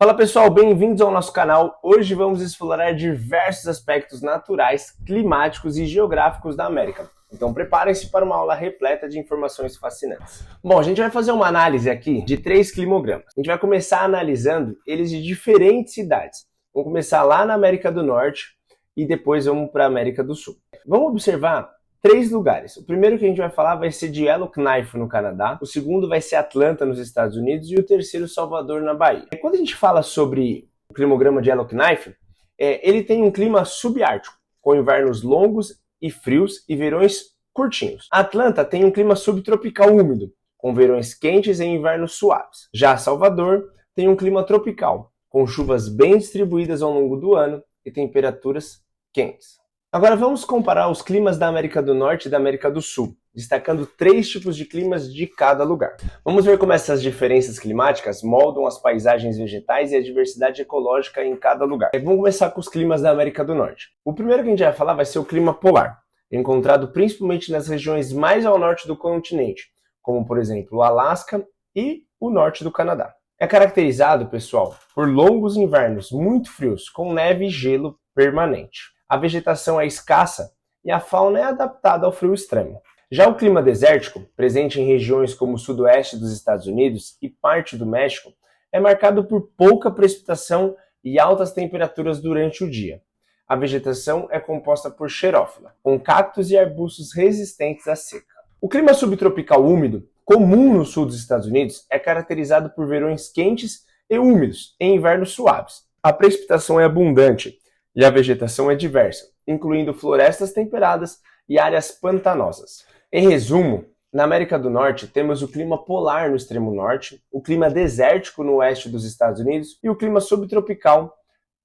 Fala pessoal, bem-vindos ao nosso canal. Hoje vamos explorar diversos aspectos naturais, climáticos e geográficos da América. Então preparem-se para uma aula repleta de informações fascinantes. Bom, a gente vai fazer uma análise aqui de 3 climogramas. A gente vai começar analisando eles de diferentes cidades. Vamos começar lá na América do Norte e depois vamos para a América do Sul. Vamos observar 3 lugares. O primeiro que a gente vai falar vai ser de Yellowknife, no Canadá. O segundo vai ser Atlanta, nos Estados Unidos. E o terceiro, Salvador, na Bahia. Quando a gente fala sobre o climograma de Yellowknife, ele tem um clima subártico, com invernos longos e frios e verões curtinhos. Atlanta tem um clima subtropical úmido, com verões quentes e invernos suaves. Já Salvador tem um clima tropical, com chuvas bem distribuídas ao longo do ano e temperaturas quentes. Agora vamos comparar os climas da América do Norte e da América do Sul, destacando 3 tipos de climas de cada lugar. Vamos ver como essas diferenças climáticas moldam as paisagens vegetais e a diversidade ecológica em cada lugar. Vamos começar com os climas da América do Norte. O primeiro que a gente vai falar vai ser o clima polar, encontrado principalmente nas regiões mais ao norte do continente, como por exemplo o Alasca e o norte do Canadá. É caracterizado, pessoal, por longos invernos muito frios, com neve e gelo permanente. A vegetação é escassa e a fauna é adaptada ao frio extremo. Já o clima desértico, presente em regiões como o sudoeste dos Estados Unidos e parte do México, é marcado por pouca precipitação e altas temperaturas durante o dia. A vegetação é composta por xerófila, com cactos e arbustos resistentes à seca. O clima subtropical úmido, comum no sul dos Estados Unidos, é caracterizado por verões quentes e úmidos e invernos suaves. A precipitação é abundante e a vegetação é diversa, incluindo florestas temperadas e áreas pantanosas. Em resumo, na América do Norte temos o clima polar no extremo norte, o clima desértico no oeste dos Estados Unidos e o clima subtropical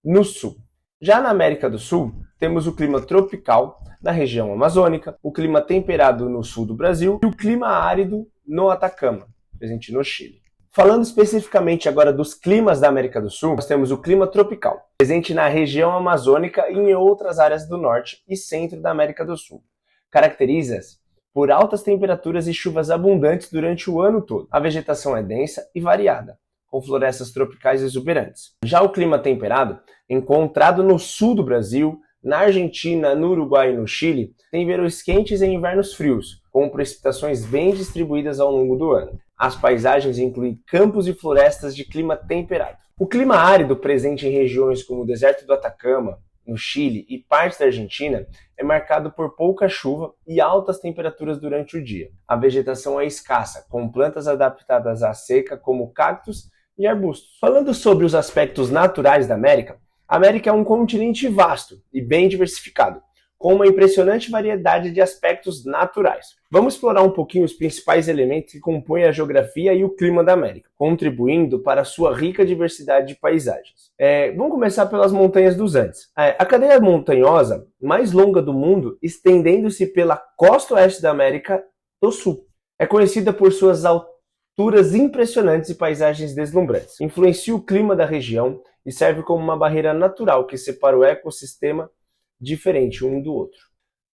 no sul. Já na América do Sul, temos o clima tropical na região amazônica, o clima temperado no sul do Brasil e o clima árido no Atacama, presente no Chile. Falando especificamente agora dos climas da América do Sul, nós temos o clima tropical, presente na região amazônica e em outras áreas do norte e centro da América do Sul. Caracteriza-se por altas temperaturas e chuvas abundantes durante o ano todo. A vegetação é densa e variada, com florestas tropicais exuberantes. Já o clima temperado, encontrado no sul do Brasil, na Argentina, no Uruguai e no Chile, tem verões quentes e invernos frios, com precipitações bem distribuídas ao longo do ano. As paisagens incluem campos e florestas de clima temperado. O clima árido, presente em regiões como o deserto do Atacama, no Chile e parte da Argentina, é marcado por pouca chuva e altas temperaturas durante o dia. A vegetação é escassa, com plantas adaptadas à seca como cactos e arbustos. Falando sobre os aspectos naturais da América, a América é um continente vasto e bem diversificado, com uma impressionante variedade de aspectos naturais. Vamos explorar um pouquinho os principais elementos que compõem a geografia e o clima da América, contribuindo para a sua rica diversidade de paisagens. Vamos começar pelas montanhas dos Andes. A cadeia montanhosa mais longa do mundo, estendendo-se pela costa oeste da América do Sul. É conhecida por suas alturas impressionantes e paisagens deslumbrantes. Influencia o clima da região e serve como uma barreira natural que separa o ecossistema diferente um do outro.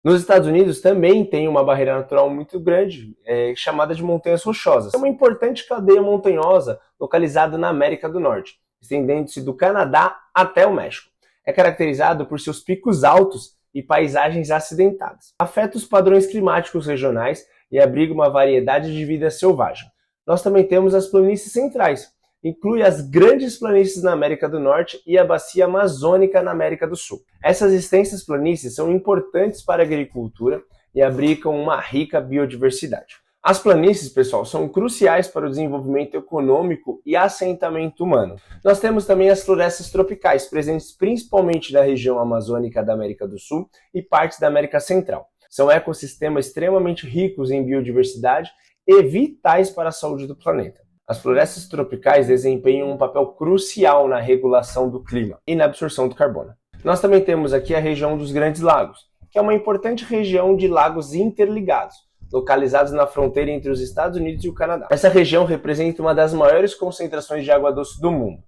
Nos Estados Unidos também tem uma barreira natural muito grande, chamada de Montanhas Rochosas. É uma importante cadeia montanhosa localizada na América do Norte, estendendo-se do Canadá até o México. É caracterizado por seus picos altos e paisagens acidentadas. Afeta os padrões climáticos regionais e abriga uma variedade de vida selvagem. Nós também temos as planícies centrais, inclui as grandes planícies na América do Norte e a bacia amazônica na América do Sul. Essas extensas planícies são importantes para a agricultura e abrigam uma rica biodiversidade. As planícies, pessoal, são cruciais para o desenvolvimento econômico e assentamento humano. Nós temos também as florestas tropicais, presentes principalmente na região amazônica da América do Sul e partes da América Central. São ecossistemas extremamente ricos em biodiversidade e vitais para a saúde do planeta. As florestas tropicais desempenham um papel crucial na regulação do clima e na absorção do carbono. Nós também temos aqui a região dos Grandes Lagos, que é uma importante região de lagos interligados, localizados na fronteira entre os Estados Unidos e o Canadá. Essa região representa uma das maiores concentrações de água doce do mundo.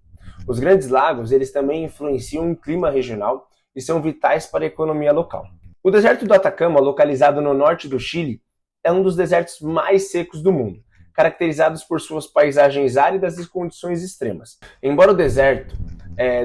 Os Grandes Lagos, eles também influenciam o clima regional e são vitais para a economia local. O deserto do Atacama, localizado no norte do Chile, é um dos desertos mais secos do mundo, caracterizados por suas paisagens áridas e condições extremas. Embora o deserto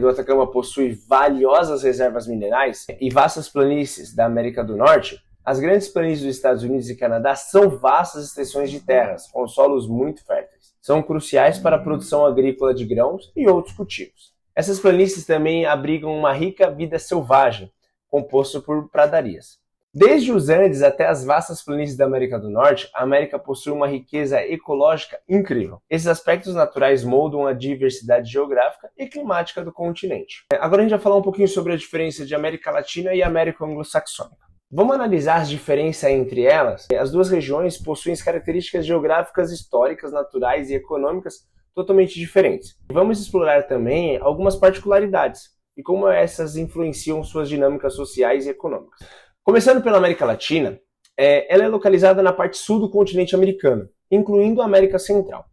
do Atacama possui valiosas reservas minerais e vastas planícies da América do Norte, as grandes planícies dos Estados Unidos e Canadá são vastas extensões de terras, com solos muito férteis. São cruciais para a produção agrícola de grãos e outros cultivos. Essas planícies também abrigam uma rica vida selvagem, composta por pradarias. Desde os Andes até as vastas planícies da América do Norte, a América possui uma riqueza ecológica incrível. Esses aspectos naturais moldam a diversidade geográfica e climática do continente. Agora a gente vai falar um pouquinho sobre a diferença de América Latina e América Anglo-Saxônica. Vamos analisar as diferenças entre elas. As duas regiões possuem características geográficas, históricas, naturais e econômicas totalmente diferentes. Vamos explorar também algumas particularidades e como essas influenciam suas dinâmicas sociais e econômicas. Começando pela América Latina, ela é localizada na parte sul do continente americano, incluindo a América Central,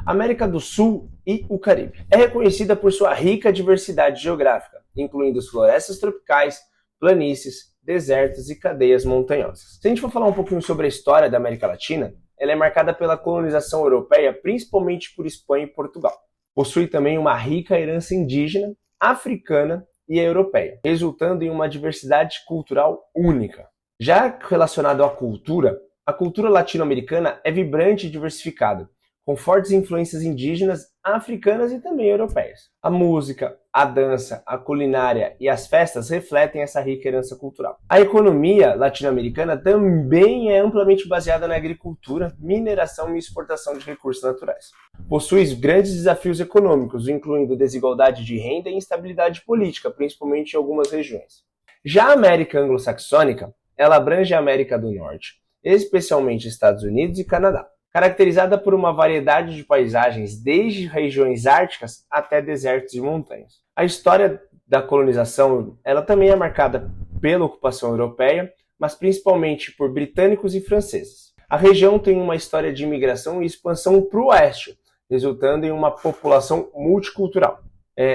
América do Sul e o Caribe. É reconhecida por sua rica diversidade geográfica, incluindo as florestas tropicais, planícies, desertos e cadeias montanhosas. Se a gente for falar um pouquinho sobre a história da América Latina, ela é marcada pela colonização europeia, principalmente por Espanha e Portugal. Possui também uma rica herança indígena, africana e europeia, resultando em uma diversidade cultural única. Já relacionado à cultura, a cultura latino-americana é vibrante e diversificada, com fortes influências indígenas, africanas e também europeias. A música, a dança, a culinária e as festas refletem essa rica herança cultural. A economia latino-americana também é amplamente baseada na agricultura, mineração e exportação de recursos naturais. Possui grandes desafios econômicos, incluindo desigualdade de renda e instabilidade política, principalmente em algumas regiões. Já a América anglo-saxônica, ela abrange a América do Norte, especialmente Estados Unidos e Canadá, caracterizada por uma variedade de paisagens, desde regiões árticas até desertos e montanhas. A história da colonização ela também é marcada pela ocupação europeia, mas principalmente por britânicos e franceses. A região tem uma história de imigração e expansão para o oeste, resultando em uma população multicultural.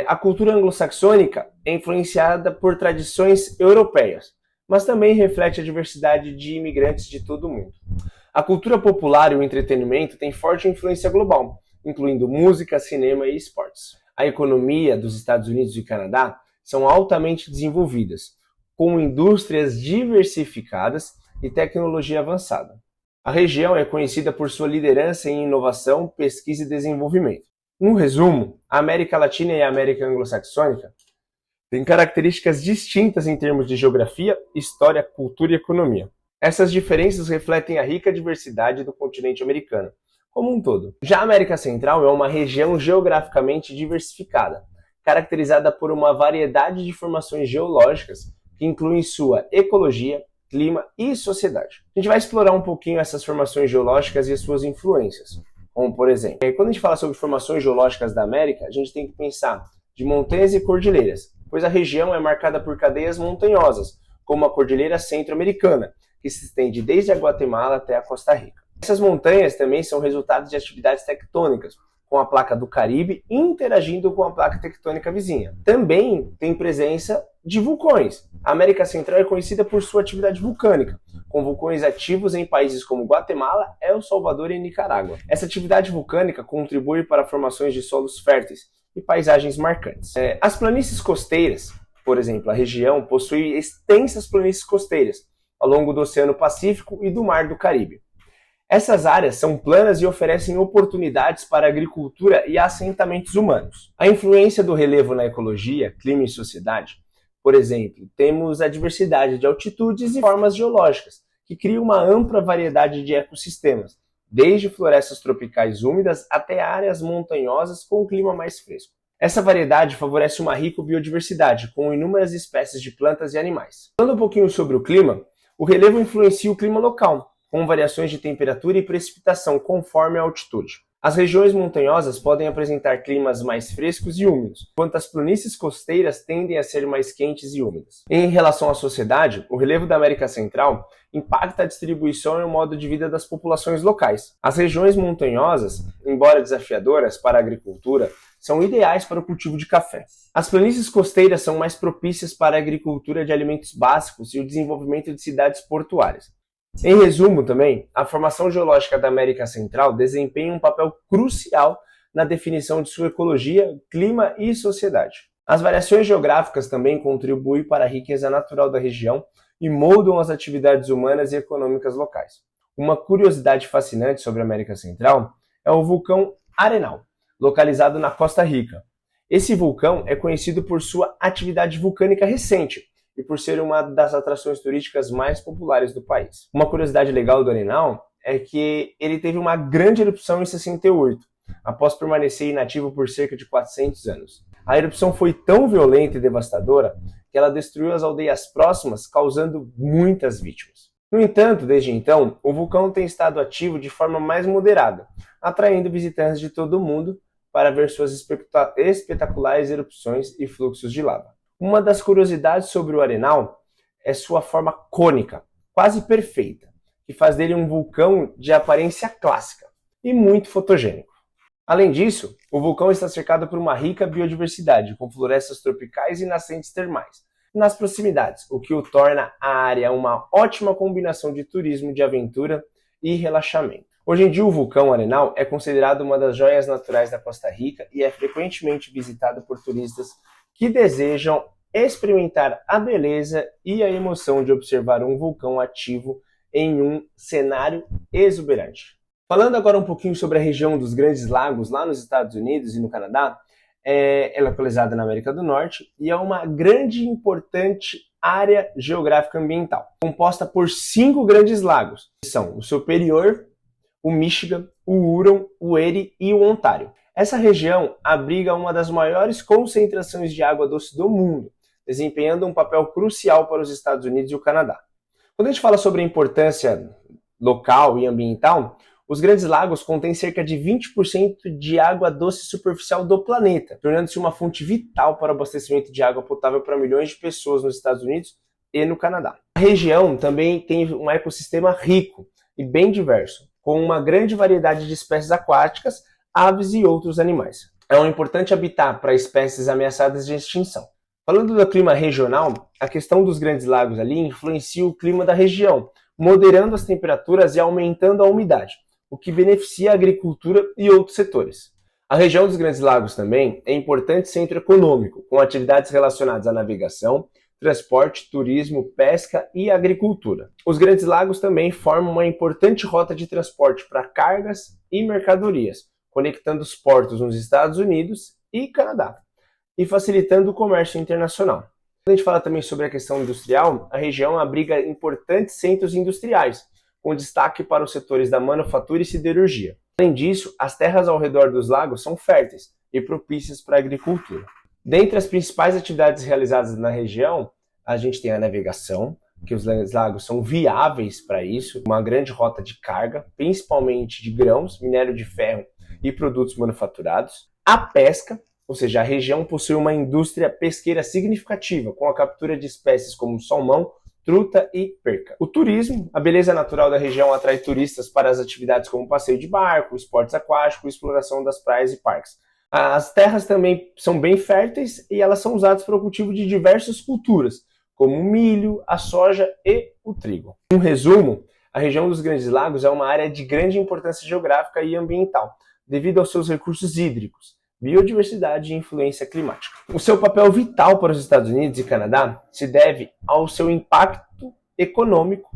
A cultura anglo-saxônica é influenciada por tradições europeias, mas também reflete a diversidade de imigrantes de todo o mundo. A cultura popular e o entretenimento têm forte influência global, incluindo música, cinema e esportes. A economia dos Estados Unidos e Canadá são altamente desenvolvidas, com indústrias diversificadas e tecnologia avançada. A região é conhecida por sua liderança em inovação, pesquisa e desenvolvimento. No resumo, a América Latina e a América Anglo-Saxônica têm características distintas em termos de geografia, história, cultura e economia. Essas diferenças refletem a rica diversidade do continente americano, como um todo. Já a América Central é uma região geograficamente diversificada, caracterizada por uma variedade de formações geológicas que incluem sua ecologia, clima e sociedade. A gente vai explorar um pouquinho essas formações geológicas e as suas influências, como por exemplo, quando a gente fala sobre formações geológicas da América, a gente tem que pensar de montanhas e cordilheiras, pois a região é marcada por cadeias montanhosas, como a Cordilheira Centro-Americana, que se estende desde a Guatemala até a Costa Rica. Essas montanhas também são resultado de atividades tectônicas, com a placa do Caribe interagindo com a placa tectônica vizinha. Também tem presença de vulcões. A América Central é conhecida por sua atividade vulcânica, com vulcões ativos em países como Guatemala, El Salvador e Nicarágua. Essa atividade vulcânica contribui para formações de solos férteis e paisagens marcantes. As planícies costeiras, por exemplo, a região possui extensas planícies costeiras, ao longo do Oceano Pacífico e do Mar do Caribe. Essas áreas são planas e oferecem oportunidades para agricultura e assentamentos humanos. A influência do relevo na ecologia, clima e sociedade, por exemplo, temos a diversidade de altitudes e formas geológicas, que criam uma ampla variedade de ecossistemas, desde florestas tropicais úmidas até áreas montanhosas com um clima mais fresco. Essa variedade favorece uma rica biodiversidade, com inúmeras espécies de plantas e animais. Falando um pouquinho sobre o clima, o relevo influencia o clima local, com variações de temperatura e precipitação conforme a altitude. As regiões montanhosas podem apresentar climas mais frescos e úmidos, enquanto as planícies costeiras tendem a ser mais quentes e úmidas. Em relação à sociedade, o relevo da América Central impacta a distribuição e o modo de vida das populações locais. As regiões montanhosas, embora desafiadoras para a agricultura, são ideais para o cultivo de café. As planícies costeiras são mais propícias para a agricultura de alimentos básicos e o desenvolvimento de cidades portuárias. Em resumo também, a formação geológica da América Central desempenha um papel crucial na definição de sua ecologia, clima e sociedade. As variações geográficas também contribuem para a riqueza natural da região e moldam as atividades humanas e econômicas locais. Uma curiosidade fascinante sobre a América Central é o vulcão Arenal, localizado na Costa Rica. Esse vulcão é conhecido por sua atividade vulcânica recente e por ser uma das atrações turísticas mais populares do país. Uma curiosidade legal do Arenal é que ele teve uma grande erupção em 68, após permanecer inativo por cerca de 400 anos. A erupção foi tão violenta e devastadora que ela destruiu as aldeias próximas, causando muitas vítimas. No entanto, desde então, o vulcão tem estado ativo de forma mais moderada, atraindo visitantes de todo o mundo para ver suas espetaculares erupções e fluxos de lava. Uma das curiosidades sobre o Arenal é sua forma cônica, quase perfeita, que faz dele um vulcão de aparência clássica e muito fotogênico. Além disso, o vulcão está cercado por uma rica biodiversidade, com florestas tropicais e nascentes termais nas proximidades, o que o torna a área uma ótima combinação de turismo de aventura e relaxamento. Hoje em dia, o vulcão Arenal é considerado uma das joias naturais da Costa Rica e é frequentemente visitado por turistas que desejam experimentar a beleza e a emoção de observar um vulcão ativo em um cenário exuberante. Falando agora um pouquinho sobre a região dos Grandes Lagos, lá nos Estados Unidos e no Canadá, é localizada na América do Norte e é uma grande e importante área geográfica ambiental, composta por 5 grandes lagos, que são o Superior, o Michigan, o Huron, o Erie e o Ontário. Essa região abriga uma das maiores concentrações de água doce do mundo, desempenhando um papel crucial para os Estados Unidos e o Canadá. Quando a gente fala sobre a importância local e ambiental, os Grandes Lagos contêm cerca de 20% de água doce superficial do planeta, tornando-se uma fonte vital para o abastecimento de água potável para milhões de pessoas nos Estados Unidos e no Canadá. A região também tem um ecossistema rico e bem diverso, com uma grande variedade de espécies aquáticas, aves e outros animais. É um importante habitat para espécies ameaçadas de extinção. Falando do clima regional, a questão dos Grandes Lagos ali influencia o clima da região, moderando as temperaturas e aumentando a umidade, o que beneficia a agricultura e outros setores. A região dos Grandes Lagos também é importante centro econômico, com atividades relacionadas à navegação, transporte, turismo, pesca e agricultura. Os Grandes Lagos também formam uma importante rota de transporte para cargas e mercadorias, conectando os portos nos Estados Unidos e Canadá, e facilitando o comércio internacional. Quando a gente fala também sobre a questão industrial, a região abriga importantes centros industriais, com destaque para os setores da manufatura e siderurgia. Além disso, as terras ao redor dos lagos são férteis e propícias para a agricultura. Dentre as principais atividades realizadas na região, a gente tem a navegação, que os lagos são viáveis para isso, uma grande rota de carga, principalmente de grãos, minério de ferro e produtos manufaturados. A pesca, ou seja, a região possui uma indústria pesqueira significativa, com a captura de espécies como salmão, truta e perca. O turismo, a beleza natural da região atrai turistas para as atividades como passeio de barco, esportes aquáticos, exploração das praias e parques. As terras também são bem férteis e elas são usadas para o cultivo de diversas culturas, como o milho, a soja e o trigo. Em resumo, a região dos Grandes Lagos é uma área de grande importância geográfica e ambiental, devido aos seus recursos hídricos, biodiversidade e influência climática. O seu papel vital para os Estados Unidos e Canadá se deve ao seu impacto econômico,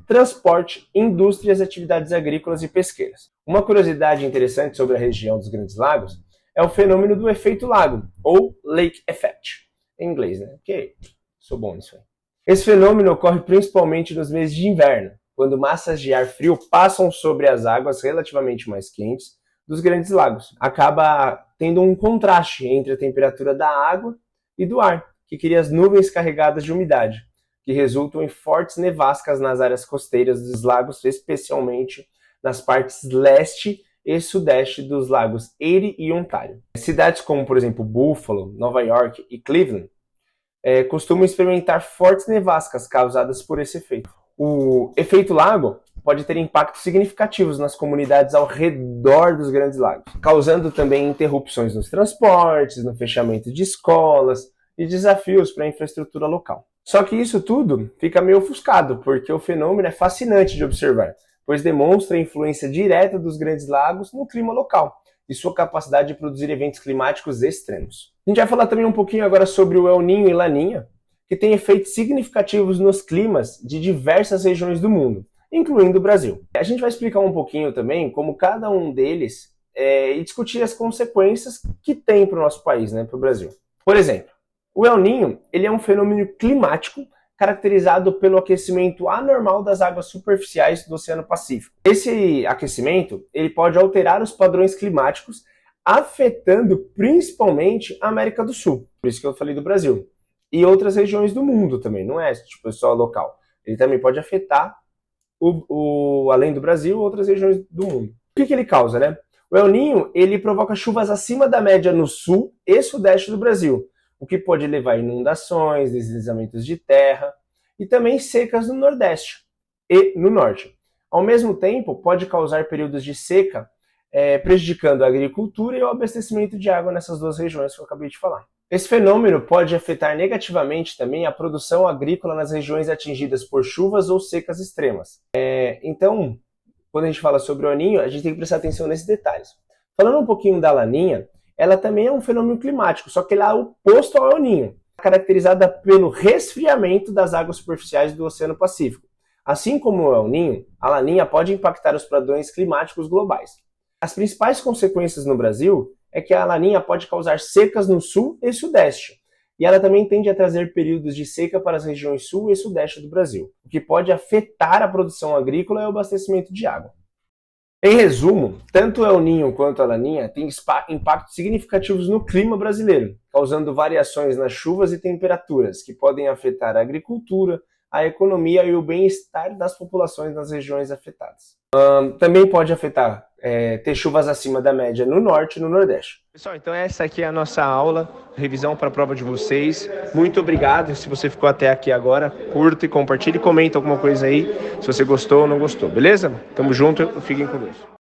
transporte, indústrias, atividades agrícolas e pesqueiras. Uma curiosidade interessante sobre a região dos Grandes Lagos é o fenômeno do efeito lago, ou Lake Effect, em inglês, né? Porque sou bom nisso aí. Esse fenômeno ocorre principalmente nos meses de inverno, quando massas de ar frio passam sobre as águas relativamente mais quentes dos Grandes Lagos. Acaba tendo um contraste entre a temperatura da água e do ar, que cria as nuvens carregadas de umidade, que resultam em fortes nevascas nas áreas costeiras dos lagos, especialmente nas partes leste e sudeste dos lagos Erie e Ontário. Cidades como, por exemplo, Buffalo, Nova York e Cleveland costumam experimentar fortes nevascas causadas por esse efeito. O efeito lago pode ter impactos significativos nas comunidades ao redor dos Grandes Lagos, causando também interrupções nos transportes, no fechamento de escolas e desafios para a infraestrutura local. Só que isso tudo fica meio ofuscado, porque o fenômeno é fascinante de observar, pois demonstra a influência direta dos grandes lagos no clima local e sua capacidade de produzir eventos climáticos extremos. A gente vai falar também um pouquinho agora sobre o El Niño e Laninha, que tem efeitos significativos nos climas de diversas regiões do mundo, incluindo o Brasil. A gente vai explicar um pouquinho também como cada um deles e discutir as consequências que tem para o nosso país, para o Brasil. Por exemplo, o El Niño ele é um fenômeno climático caracterizado pelo aquecimento anormal das águas superficiais do Oceano Pacífico. Esse aquecimento ele pode alterar os padrões climáticos, afetando principalmente a América do Sul. Por isso que eu falei do Brasil. E outras regiões do mundo também, não é só local. Ele também pode afetar, além do Brasil, outras regiões do mundo. O que ele causa, O El Niño ele provoca chuvas acima da média no sul e sudeste do Brasil, o que pode levar a inundações, deslizamentos de terra e também secas no Nordeste e no Norte. Ao mesmo tempo, pode causar períodos de seca, prejudicando a agricultura e o abastecimento de água nessas duas regiões que eu acabei de falar. Esse fenômeno pode afetar negativamente também a produção agrícola nas regiões atingidas por chuvas ou secas extremas. Então, quando a gente fala sobre o El Niño, a gente tem que prestar atenção nesses detalhes. Falando um pouquinho da Laninha, ela também é um fenômeno climático, só que ela é oposto ao El Niño, caracterizada pelo resfriamento das águas superficiais do Oceano Pacífico. Assim como o El Niño, a Laninha pode impactar os padrões climáticos globais. As principais consequências no Brasil é que a Laninha pode causar secas no sul e sudeste, e ela também tende a trazer períodos de seca para as regiões sul e sudeste do Brasil, o que pode afetar a produção agrícola e o abastecimento de água. Em resumo, tanto o El Niño quanto a Laninha têm impactos significativos no clima brasileiro, causando variações nas chuvas e temperaturas, que podem afetar a agricultura, a economia e o bem-estar das populações nas regiões afetadas. Também pode afetar ter chuvas acima da média no norte e no nordeste. Pessoal, então essa aqui é a nossa aula, revisão para a prova de vocês. Muito obrigado. Se você ficou até aqui agora, curta e compartilhe, comenta alguma coisa aí, se você gostou ou não gostou, beleza? Tamo junto, fiquem com Deus.